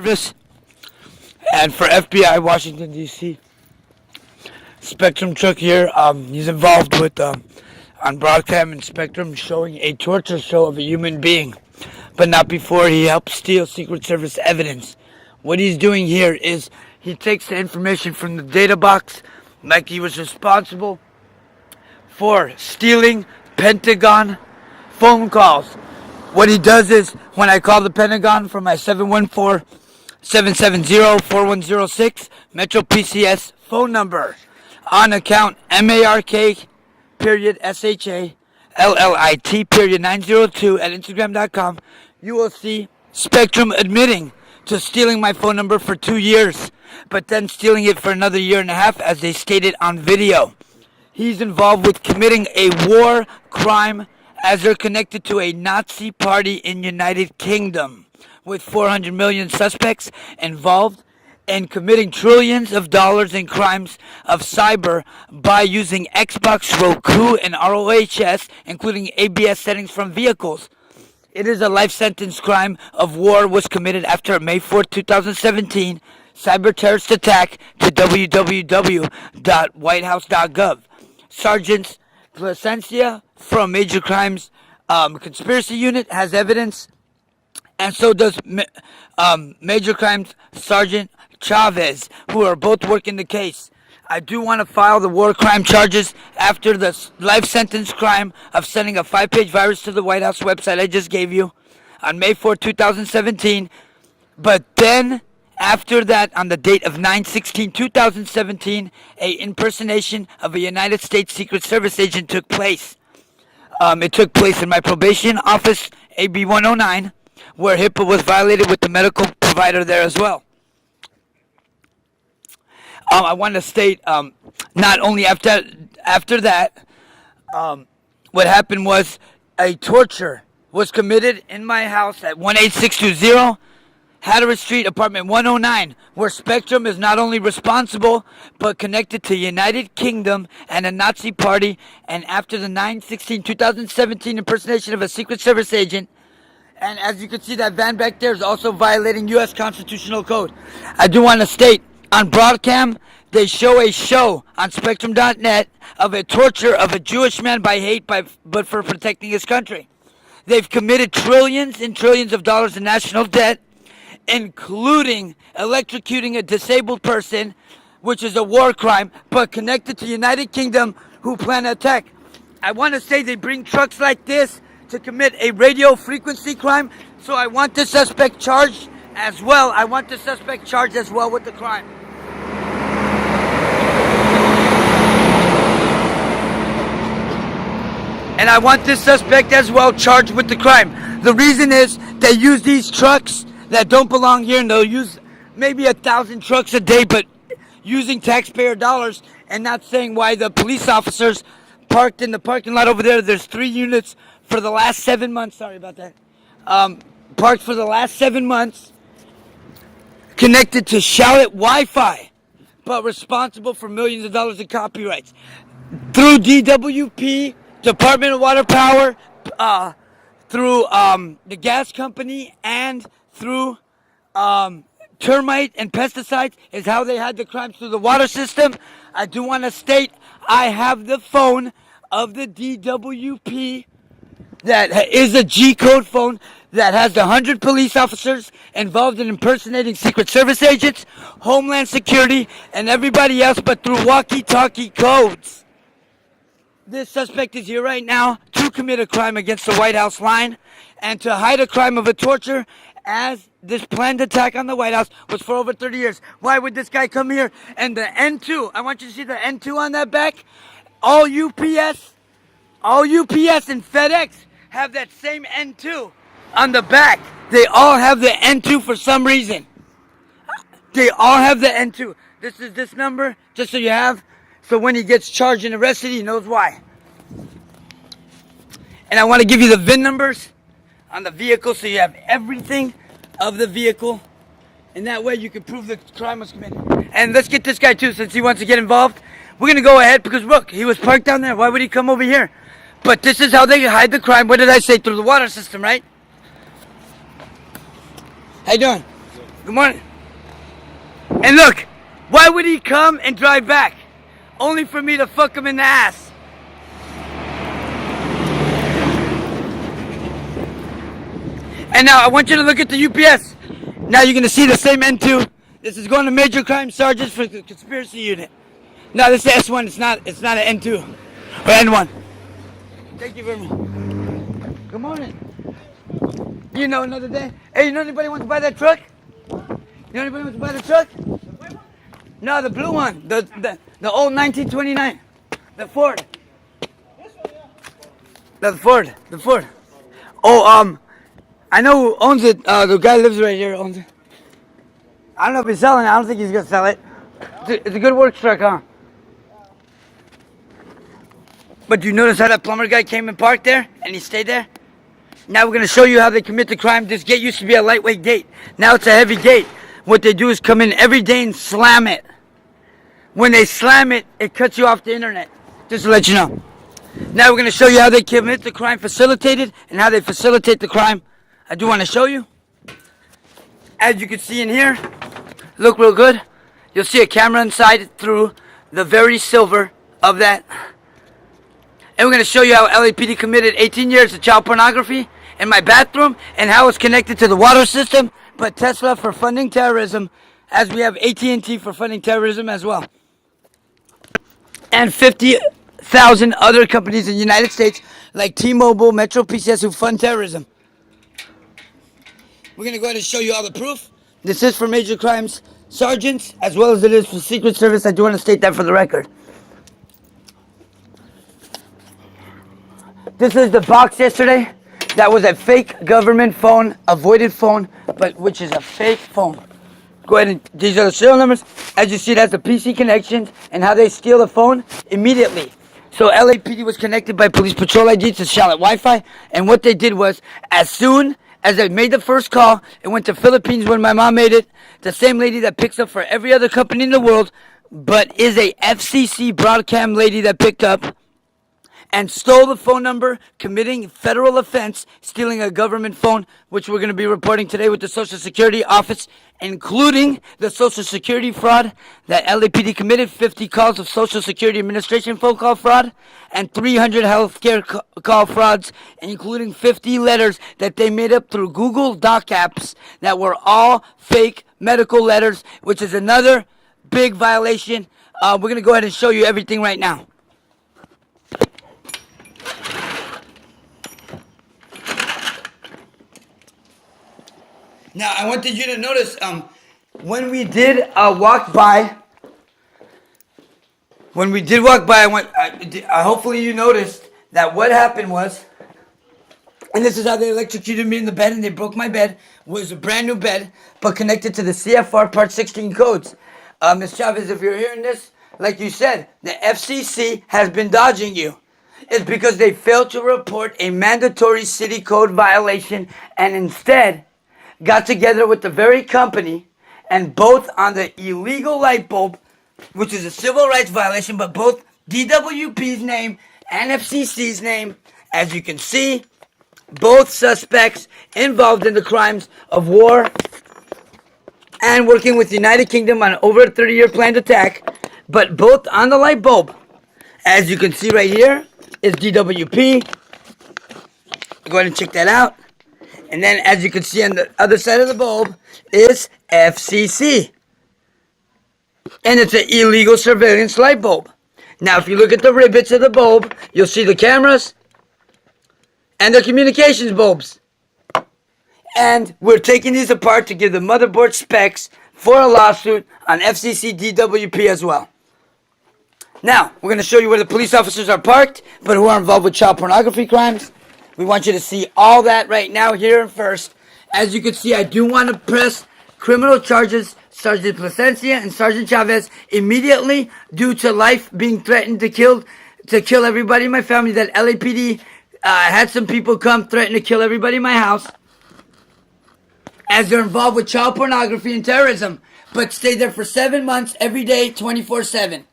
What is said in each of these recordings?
Service, and for FBI Washington D.C. Spectrum Truck here. He's involved with on Broadcam and Spectrum showing a torture show of a human being, but not before he helped steal Secret Service evidence. What he's doing here is he takes the information from the data box like he was responsible for stealing Pentagon phone calls. What he does is, when I call the Pentagon from my 714-770-4106 Metro PCS phone number on account MARK period SHA LLIT period 902 at Instagram.com, you will see Spectrum admitting to stealing my phone number for 2 years, but then stealing it for another year and a half, as they stated on video. He's involved with committing a war crime, as they're connected to a Nazi party in United Kingdom, with 400 million suspects involved in committing trillions of dollars in crimes of cyber by using Xbox, Roku, and ROHS, including ABS settings from vehicles. It is a life sentence crime of war was committed after a May 4, 2017 cyber terrorist attack to www.whitehouse.gov. Sergeant Placencia from Major Crimes Conspiracy Unit has evidence, and so does Major Crimes Sergeant Chavez, who are both working the case. I do want to file the war crime charges after the life sentence crime of sending a 5-page virus to the White House website I just gave you on May 4, 2017. But then, after that, on the date of 9/16/2017, a impersonation of a United States Secret Service agent took place. It took place in my probation office, AB 109, where HIPAA was violated with the medical provider there as well. I want to state, not only after that, what happened was a torture was committed in my house at 18620 Hatteras Street, apartment 109, where Spectrum is not only responsible, but connected to United Kingdom and a Nazi party, and after the 9/16/2017 impersonation of a Secret Service agent. And as you can see, that van back there is also violating U.S. constitutional code. I do want to state, on Broadcam, they show a show on Spectrum.net of a torture of a Jewish man by hate, but for protecting his country. They've committed trillions and trillions of dollars in national debt, including electrocuting a disabled person, which is a war crime, but connected to United Kingdom, who plan to attack. I want to say they bring trucks like this to commit a radio frequency crime, so I want the suspect charged as well. I want the suspect charged as well with the crime. And I want this suspect as well charged with the crime. The reason is they use these trucks that don't belong here, and they'll use maybe 1,000 trucks a day, but using taxpayer dollars, and not saying why the police officers parked in the parking lot over there. There's 3 units for the last 7 months. Sorry about that. Parked for the last 7 months, connected to Shout-It Wi-Fi, but responsible for millions of dollars in copyrights through DWP, Department of Water Power, through the gas company, and through termite and pesticides is how they had the crimes through the water system. I do want to state I have the phone of the DWP that is a G-code phone that has the 100 police officers involved in impersonating Secret Service agents, Homeland Security, and everybody else, but through walkie-talkie codes. This suspect is here right now to commit a crime against the White House line and to hide a crime of a torture, as this planned attack on the White House was for over 30 years. Why would this guy come here? And the N2, I want you to see the N2 on that back. All UPS and FedEx have that same N2 on the back. They all have the N2 for some reason. They all have the N2. This is this number, just so you have. So when he gets charged and arrested, he knows why. And I want to give you the VIN numbers on the vehicle, so you have everything of the vehicle. And that way you can prove the crime was committed. And let's get this guy too, since he wants to get involved. We're going to go ahead, because look, he was parked down there. Why would he come over here? But this is how they hide the crime. What did I say? Through the water system, right? How you doing? Good morning. And look, why would he come and drive back? Only for me to fuck him in the ass. And now I want you to look at the UPS. Now you're going to see the same N2. This is going to Major Crime Sergeants for the Conspiracy Unit. No, this is S1. It's not an N2 or N1. Thank you very much. Good morning. You know, another day. Hey, you know anybody want to buy that truck? You know anybody want to buy the truck? No, the blue one. The old 1929. The Ford. The Ford. Oh, I know who owns it. The guy lives right here. Owns it. I don't know if he's selling it. I don't think he's gonna sell it. It's a good work truck, huh? But do you notice how that plumber guy came and parked there and he stayed there? Now we're gonna show you how they commit the crime. This gate used to be a lightweight gate. Now it's a heavy gate. What they do is come in every day and slam it. When they slam it, it cuts you off the internet. Just to let you know. Now we're gonna show you how they commit the crime facilitated and how they facilitate the crime. I do want to show you. As you can see in here, look real good. You'll see a camera inside through the very silver of that. And we're going to show you how LAPD committed 18 years of child pornography in my bathroom and how it's connected to the water system, but Tesla for funding terrorism, as we have ATT for funding terrorism as well. And 50,000 other companies in the United States like T-Mobile, Metro PCS who fund terrorism. We're going to go ahead and show you all the proof. This is for major crimes sergeants as well as it is for Secret Service. I do want to state that for the record. This is the box yesterday. That was a fake government phone, a voided phone, but which is a fake phone. Go ahead and these are the serial numbers. As you see, it has the PC connections and how they steal the phone immediately. So LAPD was connected by police patrol ID to Charlotte Wi-Fi, and what they did was, as soon as I made the first call, it went to Philippines when my mom made it. The same lady that picks up for every other company in the world, but is a FCC broadcam lady that picked up and stole the phone number, committing federal offense, stealing a government phone, which we're going to be reporting today with the Social Security Office, including the Social Security fraud that LAPD committed, 50 calls of Social Security Administration phone call fraud, and 300 healthcare call frauds, including 50 letters that they made up through Google Doc apps that were all fake medical letters, which is another big violation. We're going to go ahead and show you everything right now. Now, I wanted you to notice, when we did walk by, hopefully you noticed that what happened was, and this is how they electrocuted me in the bed and they broke my bed, was a brand new bed, but connected to the CFR Part 16 codes. Ms. Chavez, if you're hearing this, like you said, the FCC has been dodging you. It's because they failed to report a mandatory city code violation and instead got together with the very company and both on the illegal light bulb, which is a civil rights violation, but both DWP's name and FCC's name, as you can see, both suspects involved in the crimes of war and working with the United Kingdom on over a 30-year planned attack, but both on the light bulb. As you can see right here is DWP. Go ahead and check that out. And then, as you can see on the other side of the bulb, is FCC. And it's an illegal surveillance light bulb. Now, if you look at the rivets of the bulb, you'll see the cameras and the communications bulbs. And we're taking these apart to give the motherboard specs for a lawsuit on FCC DWP as well. Now, we're going to show you where the police officers are parked, but who are involved with child pornography crimes. We want you to see all that right now here first. As you can see, I do want to press criminal charges Sergeant Placencia and Sergeant Chavez immediately due to life being threatened to kill everybody in my family. That LAPD had some people come threaten to kill everybody in my house as they're involved with child pornography and terrorism, but stayed there for 7 months every day, 24/7.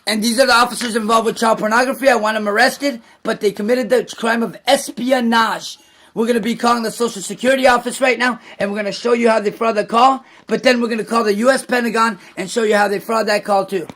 And these are the officers involved with child pornography. I want them arrested, but they committed the crime of espionage, we're going to be calling the Social Security office right now, and we're going to show you how they fraud the call. But then we're going to call the U.S. Pentagon and show you how they fraud that call too.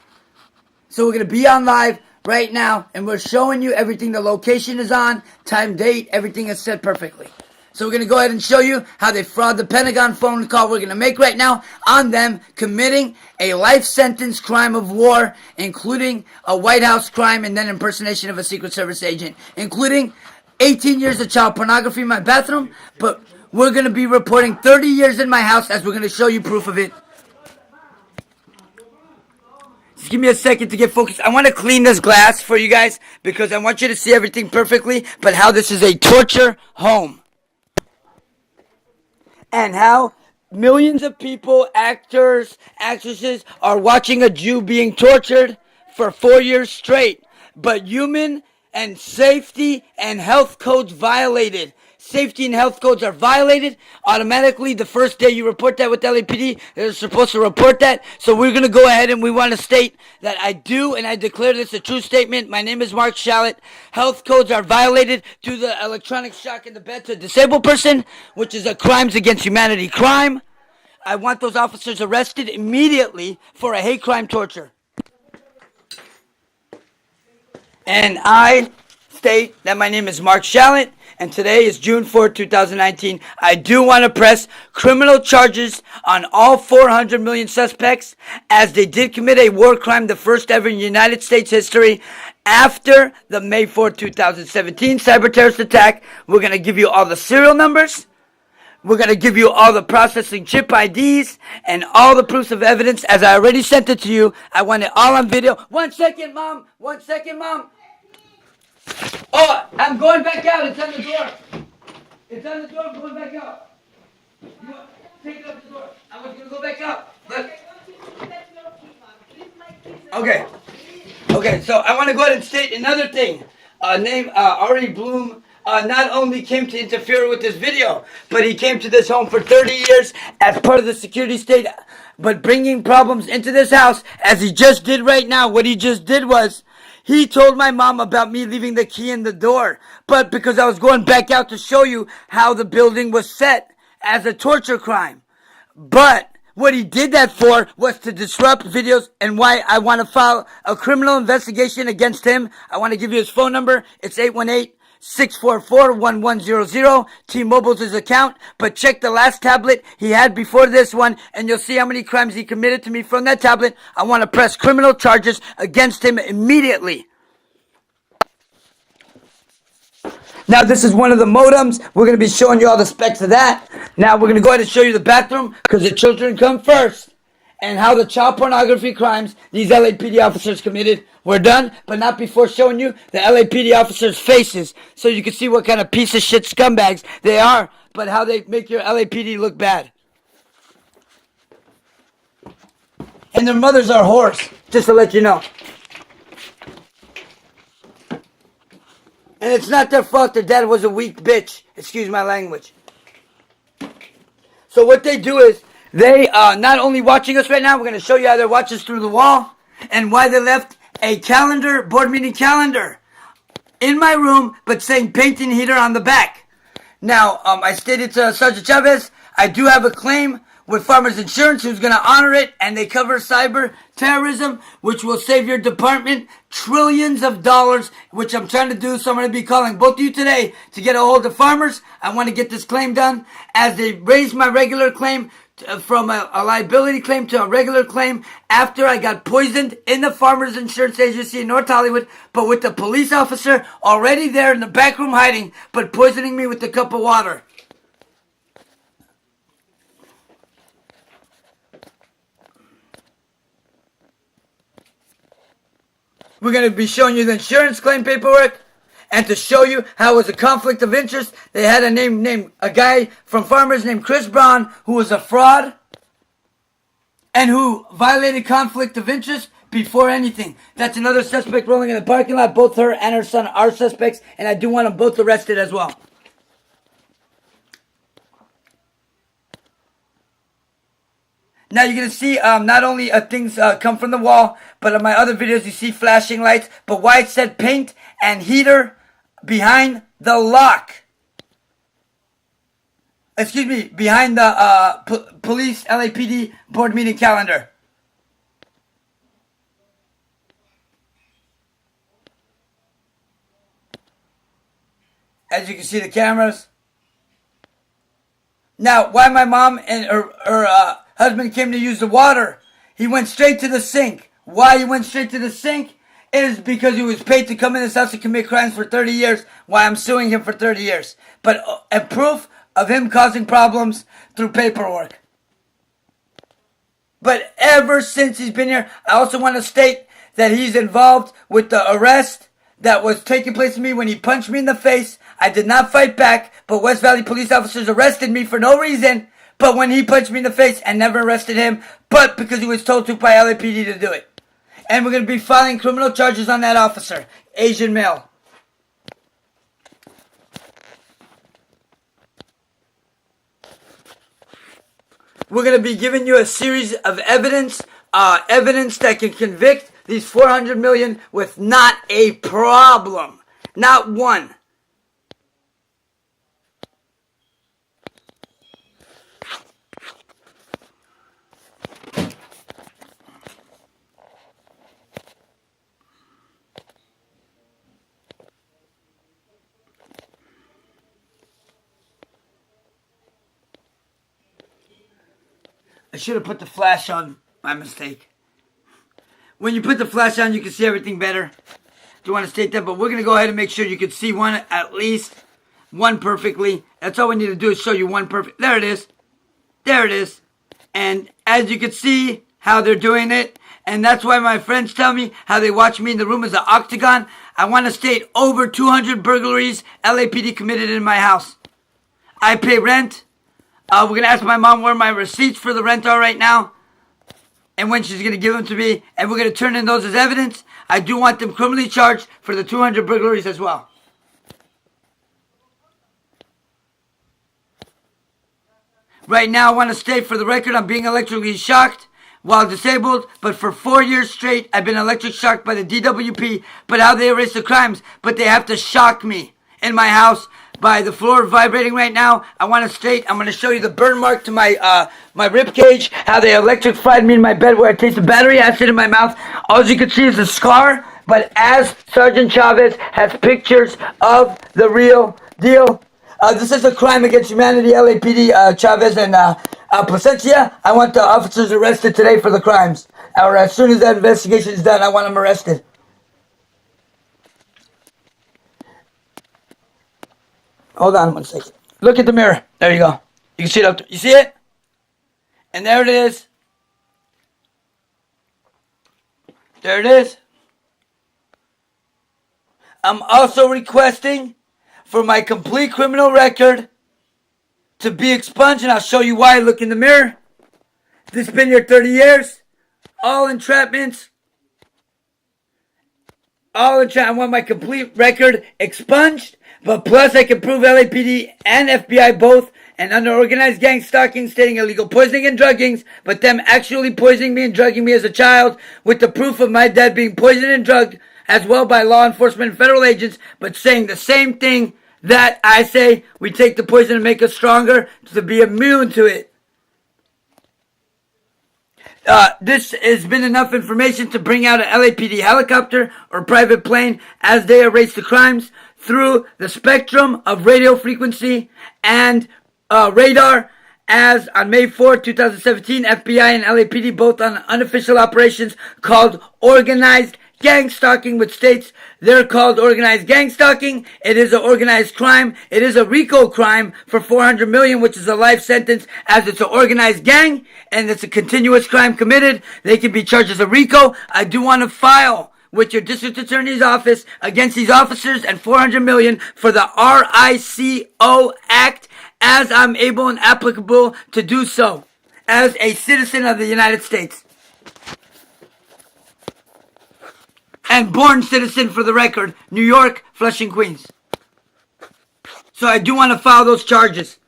So we're going to be on live right now, and we're showing you everything. The location is on, time, date, everything is set perfectly. So we're going to go ahead and show you how they fraud the Pentagon phone call we're going to make right now on them committing a life sentence crime of war, including a White House crime and then impersonation of a Secret Service agent, including 18 years of child pornography in my bathroom, but we're going to be reporting 30 years in my house as we're going to show you proof of it. Just give me a second to get focused. I want to clean this glass for you guys because I want you to see everything perfectly, but how this is a torture home. And how millions of people, actors, actresses, are watching a Jew being tortured for 4 years straight. But human and safety and health codes violated. Safety and health codes are violated. Automatically, the first day you report that with LAPD, they're supposed to report that. So we're going to go ahead and we want to state that I do, and I declare this a true statement. My name is Mark Shallett. Health codes are violated due to the electronic shock in the bed to a disabled person, which is a crimes against humanity crime. I want those officers arrested immediately for a hate crime torture. And I state that my name is Mark Shallett, and today is June 4th, 2019. I do want to press criminal charges on all 400 million suspects, as they did commit a war crime, the first ever in United States history, after the May 4th, 2017 cyber terrorist attack. We're going to give you all the serial numbers. We're going to give you all the processing chip IDs and all the proofs of evidence. As I already sent it to you, I want it all on video. 1 second, Mom. 1 second, Mom. Oh, I'm going back out. It's on the door. It's on the door. I'm going back out. Take it up the door. I was going to go back out. Look. Okay. Okay, so I want to go ahead and state another thing. Named Ari Bloom not only came to interfere with this video, but he came to this home for 30 years as part of the security state, but bringing problems into this house, as he just did right now. What he just did was, he told my mom about me leaving the key in the door, but because I was going back out to show you how the building was set as a torture crime. But what he did that for was to disrupt videos, and why I want to file a criminal investigation against him. I want to give you his phone number. It's 818-644-1100. T-Mobile's his account, but check the last tablet he had before this one, and you'll see how many crimes he committed to me from that tablet. I want to press criminal charges against him immediately. Now, this is one of the modems. We're going to be showing you all the specs of that. Now, we're going to go ahead and show you the bathroom, because the children come first, and how the child pornography crimes these LAPD officers committed were done, but not before showing you the LAPD officers' faces, so you can see what kind of piece of shit scumbags they are, but how they make your LAPD look bad. And their mothers are whores, just to let you know. And it's not their fault their dad was a weak bitch. Excuse my language. So what they do is, they are not only watching us right now, we're going to show you how they watch us through the wall, and why they left a calendar, board meeting calendar, in my room, but saying painting heater on the back. Now, I stated to Sergeant Chavez, I do have a claim with Farmers Insurance, who's going to honor it, and they cover cyber terrorism, which will save your department trillions of dollars, which I'm trying to do. So I'm going to be calling both of you today to get a hold of Farmers. I want to get this claim done, as they raised my regular claim from a liability claim to a regular claim after I got poisoned in the Farmers Insurance Agency in North Hollywood, but with the police officer already there in the back room hiding, but poisoning me with a cup of water. We're going to be showing you the insurance claim paperwork, and to show you how it was a conflict of interest. They had a guy from Farmers named Chris Brown, who was a fraud and who violated conflict of interest before anything. That's another suspect rolling in the parking lot. Both her and her son are suspects, and I do want them both arrested as well. Now you're going to see not only things come from the wall, but in my other videos you see flashing lights. But why it said paint and heater behind the lock. excuse me, behind the police LAPD board meeting calendar. As you can see, the cameras. Now, why my mom and her husband came to use the water, he went straight to the sink. Why he went straight to the sink is because he was paid to come in this house and commit crimes for 30 years, why I'm suing him for 30 years. But a proof of him causing problems through paperwork. But ever since he's been here, I also want to state that he's involved with the arrest that was taking place to me when he punched me in the face. I did not fight back, but West Valley police officers arrested me for no reason, but when he punched me in the face and never arrested him, but because he was told to by LAPD to do it. And we're going to be filing criminal charges on that officer, Asian male. We're going to be giving you a series of evidence that can convict these 400 million with not a problem. Not one. I should have put the flash on. My mistake. When you put the flash on, you can see everything better. Do you want to state that? But we're going to go ahead and make sure you can see one, at least one perfectly. That's all we need to do is show you one perfect. There it is. There it is. And as you can see how they're doing it, and that's why my friends tell me how they watch me in the room as an octagon. I want to state over 200 burglaries LAPD committed in my house. I pay rent. We're going to ask my mom where my receipts for the rent are right now and when she's going to give them to me, and we're going to turn in those as evidence. I do want them criminally charged for the 200 burglaries as well. Right now, I want to state for the record, I'm being electrically shocked while disabled, but for 4 years straight, I've been electric shocked by the DWP, but how they erase the crimes, but they have to shock me in my house by the floor vibrating right now. I want to state, I'm going to show you the burn mark to my my rib cage, how they electrified me in my bed where I tasted battery acid in my mouth. All you can see is a scar, but as Sergeant Chavez has pictures of the real deal. This is a crime against humanity, LAPD, Chavez and Placencia. I want the officers arrested today for the crimes. Or as soon as that investigation is done, I want them arrested. Hold on 1 second. Look at the mirror. There you go. You can see it up there. You see it? And there it is. There it is. I'm also requesting for my complete criminal record to be expunged, and I'll show you why. Look in the mirror. This has been here 30 years. All entrapments. I want my complete record expunged. But plus, I can prove LAPD and FBI both, and under organized gang stalking, stating illegal poisoning and druggings, but them actually poisoning me and drugging me as a child, with the proof of my dad being poisoned and drugged as well by law enforcement and federal agents, but saying the same thing that I say, we take the poison and make us stronger to be immune to it. This has been enough information to bring out an LAPD helicopter or private plane as they erase the crimes through the spectrum of radio frequency and radar, as on May 4, 2017, FBI and LAPD both on unofficial operations called organized gang stalking, which states they're called organized gang stalking. It is an organized crime. It is a RICO crime for 400 million, which is a life sentence, as it's an organized gang and it's a continuous crime committed. They can be charged as a RICO. I do want to file with your district attorney's office against these officers and 400 million for the RICO Act, as I'm able and applicable to do so as a citizen of the United States. And born citizen, for the record, New York, Flushing, Queens. So I do want to file those charges.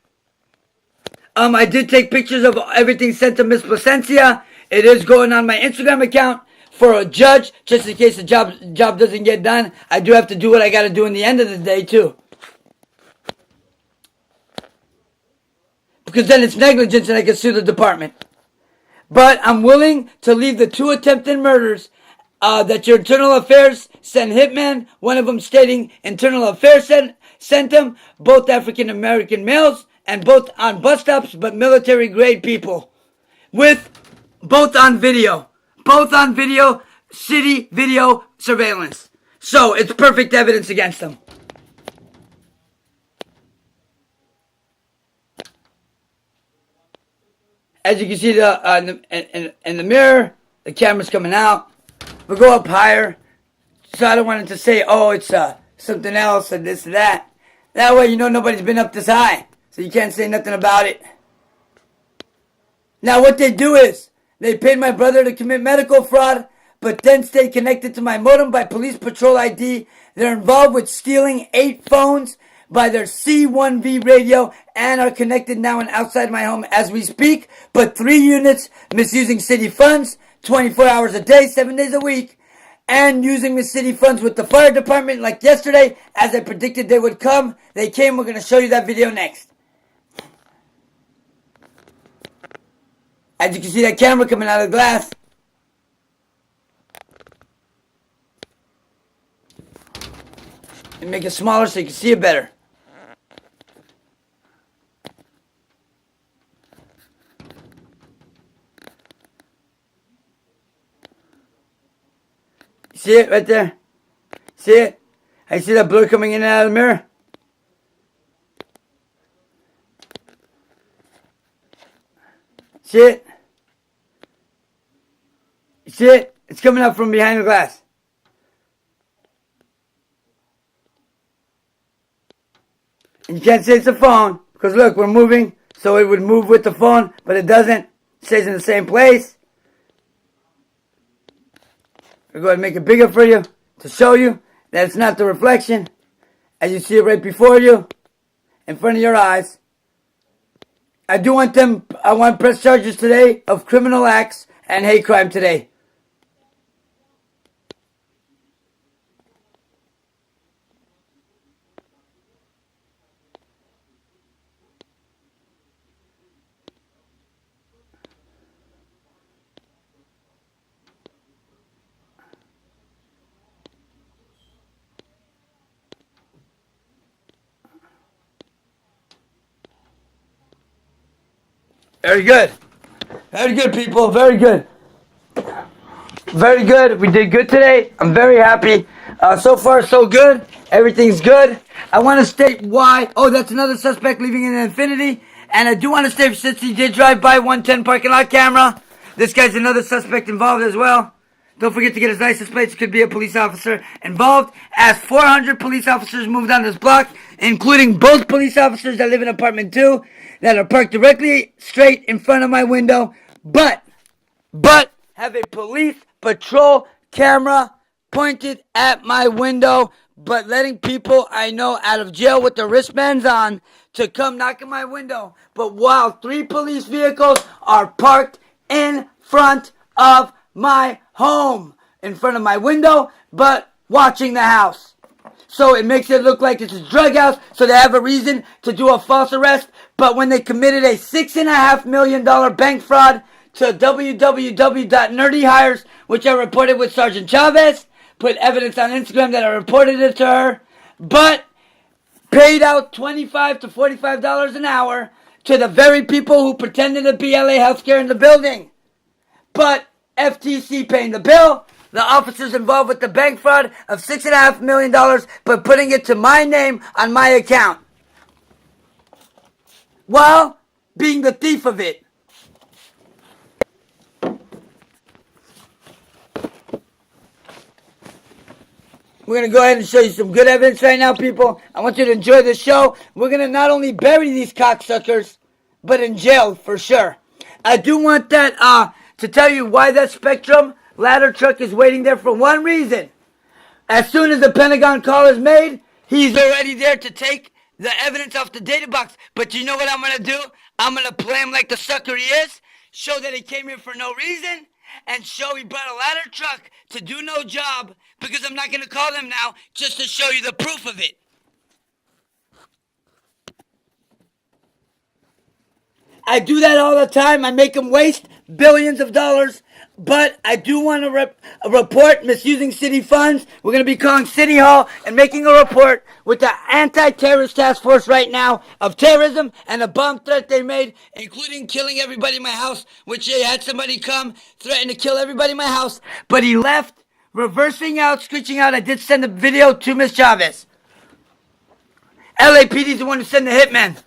I did take pictures of everything sent to Miss Placencia. It is going on my Instagram account for a judge, just in case the job doesn't get done. I do have to do what I got to do in the end of the day, too. because then it's negligence and I can sue the department. But I'm willing to leave the 2 attempted murders that your internal affairs sent hitmen, one of them stating internal affairs sent them, both African American males, and both on bus stops, but military grade people. With both on video. Both on video, city video surveillance. So it's perfect evidence against them. As you can see in the mirror, the camera's coming out. We'll go up higher. So I don't want it to say, oh, it's something else and this and that. That way you know nobody's been up this high. So you can't say nothing about it. Now what they do is, they paid my brother to commit medical fraud, but then stay connected to my modem by police patrol ID. They're involved with stealing 8 phones by their C1V radio and are connected now and outside my home as we speak. But 3 units misusing city funds 24 hours a day, 7 days a week, and using the city funds with the fire department like yesterday, as I predicted they would come. They came. We're going to show you that video next. As you can see that camera coming out of the glass. And make it smaller so you can see it better. See it right there? See it? I see that blur coming in and out of the mirror. See it? You see it? It's coming up from behind the glass. And you can't say it's a phone, because look, we're moving, so it would move with the phone, but it doesn't. It stays in the same place. I'll go ahead and make it bigger for you to show you that it's not the reflection, as you see it right before you, in front of your eyes. I want to press charges today of criminal acts and hate crime today. Very good. Very good, people. Very good. Very good. We did good today. I'm very happy. So far, so good. Everything's good. I want to state why. Oh, that's another suspect leaving in an Infiniti. And I do want to state, since he did drive by 110 parking lot camera, this guy's another suspect involved as well. Don't forget to get his license plates. Could be a police officer involved. As 400 police officers moved on this block, including both police officers that live in apartment 2, that are parked directly straight in front of my window, but have a police patrol camera pointed at my window, but letting people I know out of jail with their wristbands on to come knock on my window. But while 3 police vehicles are parked in front of my home, in front of my window, but watching the house. So it makes it look like it's a drug house, so they have a reason to do a false arrest. But when they committed a $6.5 million bank fraud to www.nerdyhires, which I reported with Sergeant Chavez, put evidence on Instagram that I reported it to her, but paid out $25 to $45 an hour to the very people who pretended to be LA Healthcare in the building. But FTC paying the bill, the officers involved with the bank fraud of $6.5 million, but putting it to my name on my account, while being the thief of it. We're going to go ahead and show you some good evidence right now, people. I want you to enjoy the show. We're going to not only bury these cocksuckers, but in jail for sure. I do want that to tell you why that Spectrum ladder truck is waiting there for one reason. As soon as the Pentagon call is made, he's already there to take the evidence off the data box. But you know what I'm going to do? I'm going to play him like the sucker he is, show that he came here for no reason, and show he brought a ladder truck to do no job, because I'm not going to call them now just to show you the proof of it. I do that all the time. I make them waste billions of dollars. But I do want to report misusing city funds. We're going to be calling City Hall and making a report with the anti-terrorist task force right now of terrorism and a bomb threat they made, including killing everybody in my house, which they had somebody come, threaten to kill everybody in my house. But he left, reversing out, screeching out. I did send the video to Miss Chavez. LAPD is the one who sent the hitman.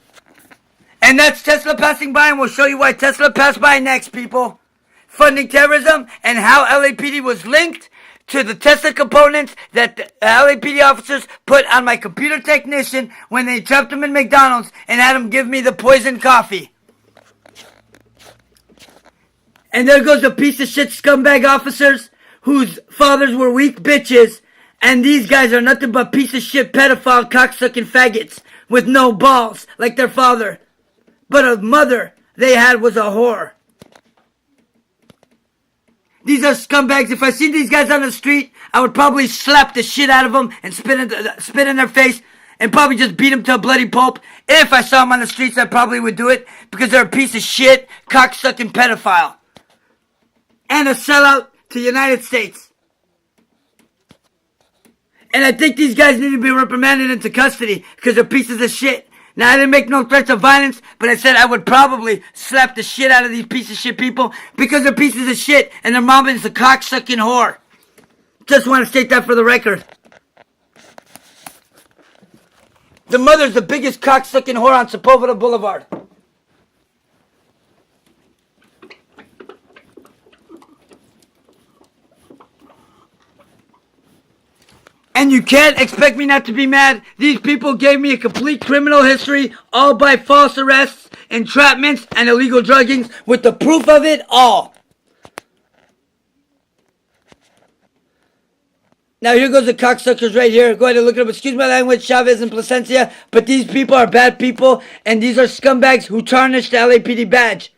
And that's Tesla passing by, and we'll show you why Tesla passed by next, people. Funding terrorism and how LAPD was linked to the Tesla components that the LAPD officers put on my computer technician when they trapped him in McDonald's and had him give me the poison coffee. And there goes the piece of shit scumbag officers whose fathers were weak bitches, and these guys are nothing but piece of shit pedophile cocksucking faggots with no balls like their father. But a mother they had was a whore. These are scumbags. If I see these guys on the street, I would probably slap the shit out of them and spit in their face and probably just beat them to a bloody pulp. If I saw them on the streets, I probably would do it because they're a piece of shit, cocksucking pedophile. And a sellout to the United States. And I think these guys need to be reprimanded into custody because they're pieces of shit. Now, I didn't make no threats of violence, but I said I would probably slap the shit out of these pieces of shit people because they're pieces of shit and their mom is a cocksucking whore. Just want to state that for the record. The mother's the biggest cocksucking whore on Sepulveda Boulevard. And you can't expect me not to be mad. These people gave me a complete criminal history, all by false arrests, entrapments, and illegal druggings, with the proof of it all. Now here goes the cocksuckers right here. Go ahead and look it up. Excuse my language, Chavez and Placencia, but these people are bad people, and these are scumbags who tarnished the LAPD badge.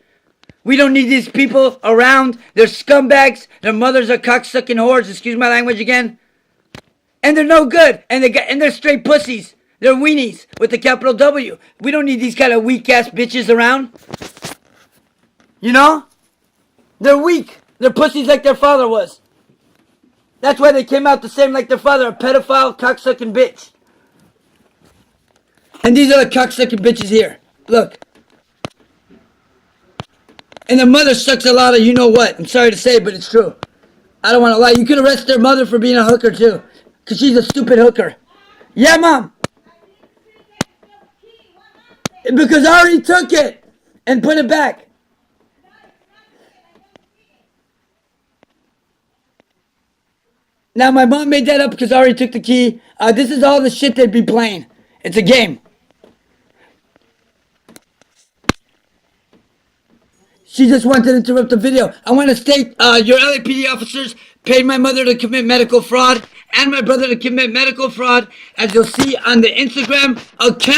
We don't need these people around. They're scumbags. Their mothers are cocksucking whores. Excuse my language again. And they're no good. And they're straight pussies. They're weenies with a capital W. We don't need these kind of weak-ass bitches around. You know? They're weak. They're pussies like their father was. That's why they came out the same like their father, a pedophile, cocksucking bitch. And these are the cocksucking bitches here. Look. And their mother sucks a lot of you know what. I'm sorry to say, but it's true. I don't want to lie. You could arrest their mother for being a hooker, too. Because she's a stupid hooker. Yeah, Mom. Because I already took it and put it back. Now, my mom made that up because I already took the key. This is all the shit they'd be playing. It's a game. She just wanted to interrupt the video. I want to state your LAPD officers paid my mother to commit medical fraud and my brother to commit medical fraud, as you'll see on the Instagram account.